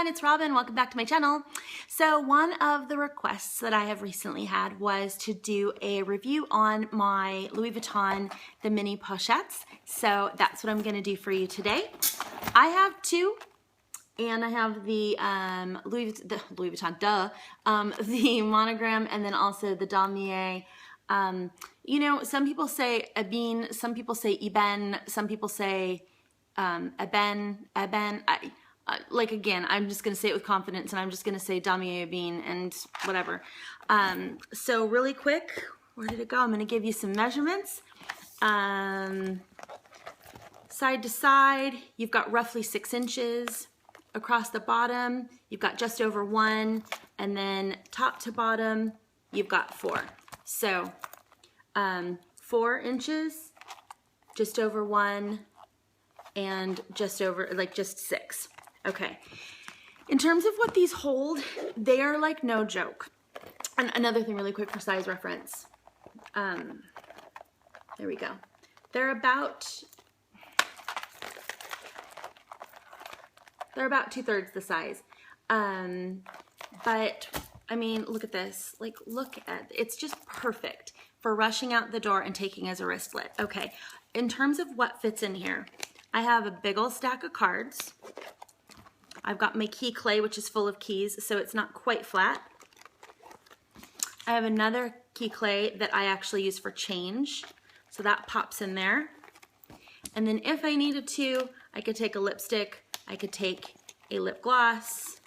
everyone, it's Robin. Welcome back to my channel. So one of the requests that I have recently had was to do a review on my Louis Vuitton, the mini pochettes. So that's what I'm going to do for you today. I have two, and I have the Louis Vuitton, the monogram, and then also the damier. You know, some people say Ebene, some people say Eben, some people say Eben. Like, again, I'm just going to say it with confidence, and I'm just going to say damier Ebene and whatever. So really quick, where did it go? I'm going to give you some measurements. Side to side, you've got roughly 6 inches. Across the bottom, you've got just over 1, and then top to bottom, you've got 4. So 4 inches, just over 1, and just over, like, just 6. Okay. In terms of what these hold, they are like no joke. And another thing really quick for size reference. There we go. They're about 2/3 the size. But I mean, look at this. Like, look at, it's just perfect for rushing out the door and taking as a wristlet. Okay. In terms of what fits in here, I have a big old stack of cards. I've got my key clay, which is full of keys, so it's not quite flat. I have another key clay that I actually use for change, so that pops in there. And then if I needed to, I could take a lipstick, I could take a lip gloss,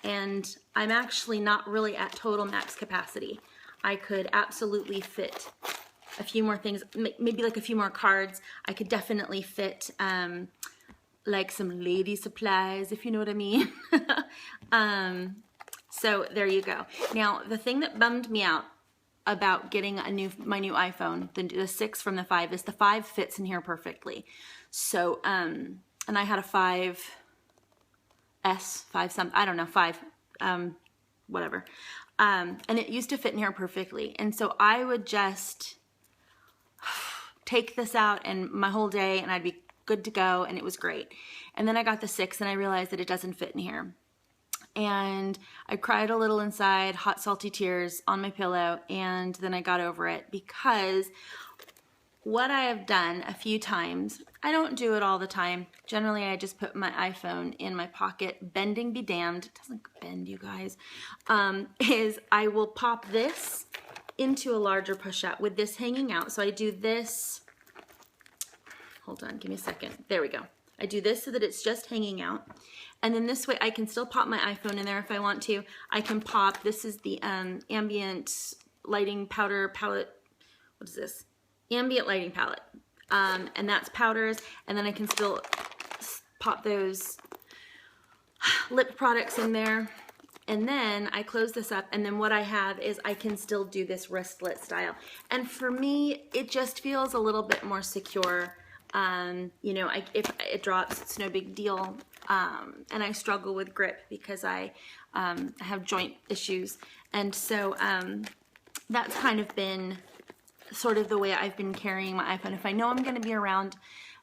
and I'm actually not really at total max capacity. I could absolutely fit a few more things, maybe like a few more cards. I could definitely fit like some lady supplies, if you know what I mean. So there you go. Now, the thing that bummed me out about getting my new iPhone, the 6 from the 5, is the 5 fits in here perfectly. So, and I had a 5S, 5 something, I don't know, 5, whatever. And it used to fit in here perfectly. And so I would just take this out and my whole day, and I'd be good to go, and it was great. And then I got the 6 and I realized that it doesn't fit in here. And I cried a little inside, hot salty tears on my pillow, and then I got over it, because what I have done a few times, I don't do it all the time. Generally, I just put my iPhone in my pocket, bending be damned, it doesn't bend, you guys, is I will pop this into a larger pochette with this hanging out. So I do this, hold on, give me a second. There we go. I do this so that it's just hanging out. And then this way I can still pop my iPhone in there if I want to. I can pop, this is the ambient lighting powder palette. What is this? Ambient lighting palette. And that's powders. And then I can still pop those lip products in there. And then I close this up, and then what I have is I can still do this wristlet style. And for me, it just feels a little bit more secure. You know, if it drops, it's no big deal. And I struggle with grip because I have joint issues. And so that's kind of been sort of the way I've been carrying my iPhone. If I know I'm going to be around,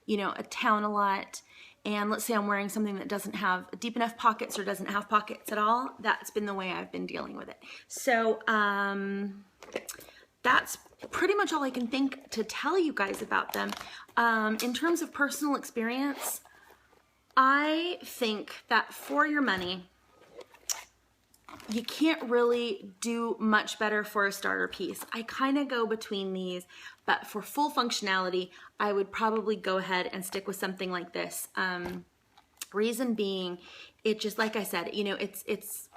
you know, a town a lot, and let's say I'm wearing something that doesn't have deep enough pockets or doesn't have pockets at all, that's been the way I've been dealing with it. So that's pretty much all I can think to tell you guys about them. In terms of personal experience, I think that for your money, you can't really do much better for a starter piece. I kind of go between these, but for full functionality, I would probably go ahead and stick with something like this. Reason being, it just, like I said, you know, it's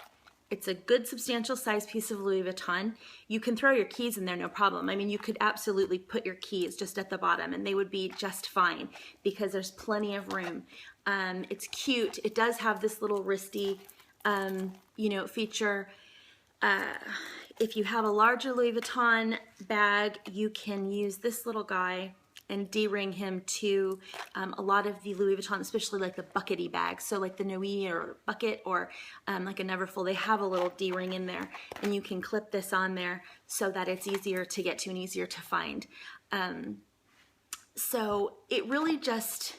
a good substantial size piece of Louis Vuitton. You can throw your keys in there, no problem. I mean, you could absolutely put your keys just at the bottom and they would be just fine because there's plenty of room. It's cute. It does have this little wristy, you know, feature. If you have a larger Louis Vuitton bag, you can use this little guy and D-ring him to a lot of the Louis Vuitton, especially like the buckety bags. So like the Noe or Bucket or like a Neverfull, they have a little D-ring in there, and you can clip this on there so that it's easier to get to and easier to find. So it really just,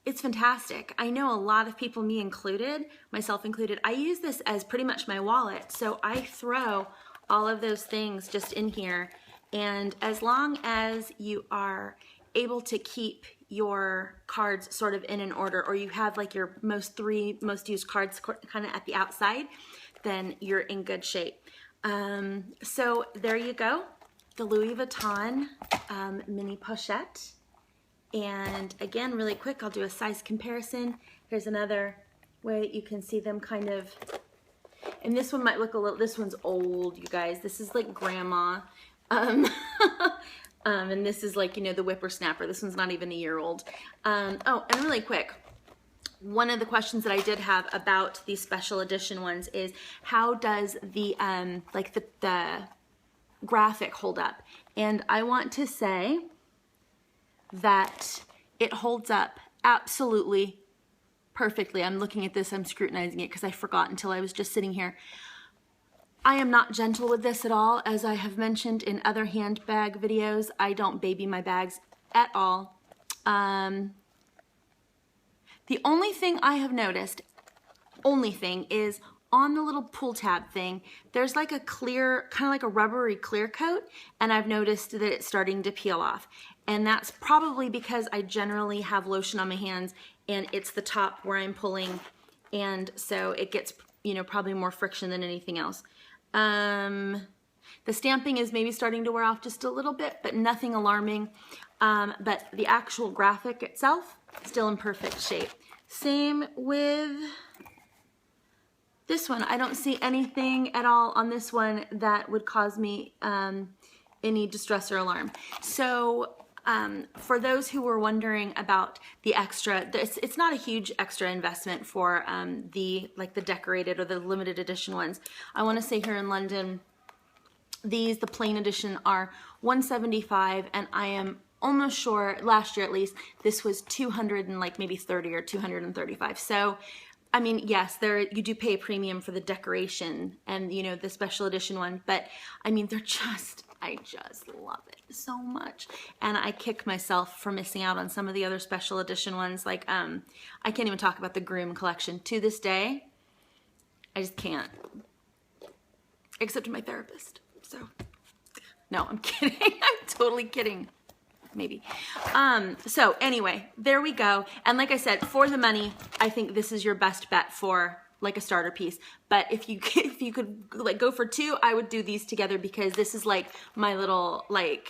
it's fantastic. I know a lot of people, me included, myself included, I use this as pretty much my wallet. So I throw all of those things just in here. And as long as you are able to keep your cards sort of in an order, or you have like your three most used cards kind of at the outside, then you're in good shape. So there you go, the Louis Vuitton mini pochette. And again, really quick, I'll do a size comparison. Here's another way that you can see them kind of, and this one might look a little, this one's old, you guys. This is like grandma. And this is like, you know, the whippersnapper. This one's not even a year old. Oh, and really quick, one of the questions that I did have about these special edition ones is how does the, like the graphic hold up? And I want to say that it holds up absolutely perfectly. I'm looking at this, I'm scrutinizing it because I forgot until I was just sitting here. I am not gentle with this at all. As I have mentioned in other handbag videos, I don't baby my bags at all. The only thing I have noticed, is on the little pull tab thing, there's like a clear, kind of like a rubbery clear coat, and I've noticed that it's starting to peel off. And that's probably because I generally have lotion on my hands and it's the top where I'm pulling, and so it gets, you know, probably more friction than anything else. The stamping is maybe starting to wear off just a little bit, but nothing alarming. But the actual graphic itself, still in perfect shape. Same with this one. I don't see anything at all on this one that would cause me any distress or alarm. So for those who were wondering about the extra, it's not a huge extra investment for the decorated or the limited edition ones. I want to say here in London, the plain edition are $175, and I am almost sure last year at least this was 200 and like maybe 30 or 235. So I mean, yes, you do pay a premium for the decoration and, you know, the special edition one, but I mean, I just love it so much. And I kick myself for missing out on some of the other special edition ones. Like, I can't even talk about the Groom collection. To this day, I just can't. Except to my therapist. So, no, I'm kidding. I'm totally kidding. Maybe. So anyway, there we go. And like I said, for the money, I think this is your best bet for like a starter piece. But if you could like go for two, I would do these together, because this is like my little, like,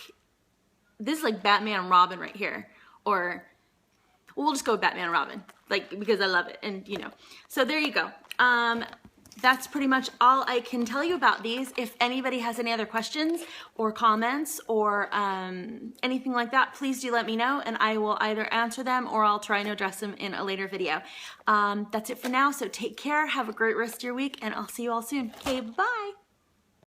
this is like Batman and Robin right here. Or we'll just go with Batman and Robin, like, because I love it. And you know, so there you go. That's pretty much all I can tell you about these. If anybody has any other questions or comments or anything like that, please do let me know, and I will either answer them or I'll try and address them in a later video. That's it for now, so take care, have a great rest of your week, and I'll see you all soon. Okay, bye!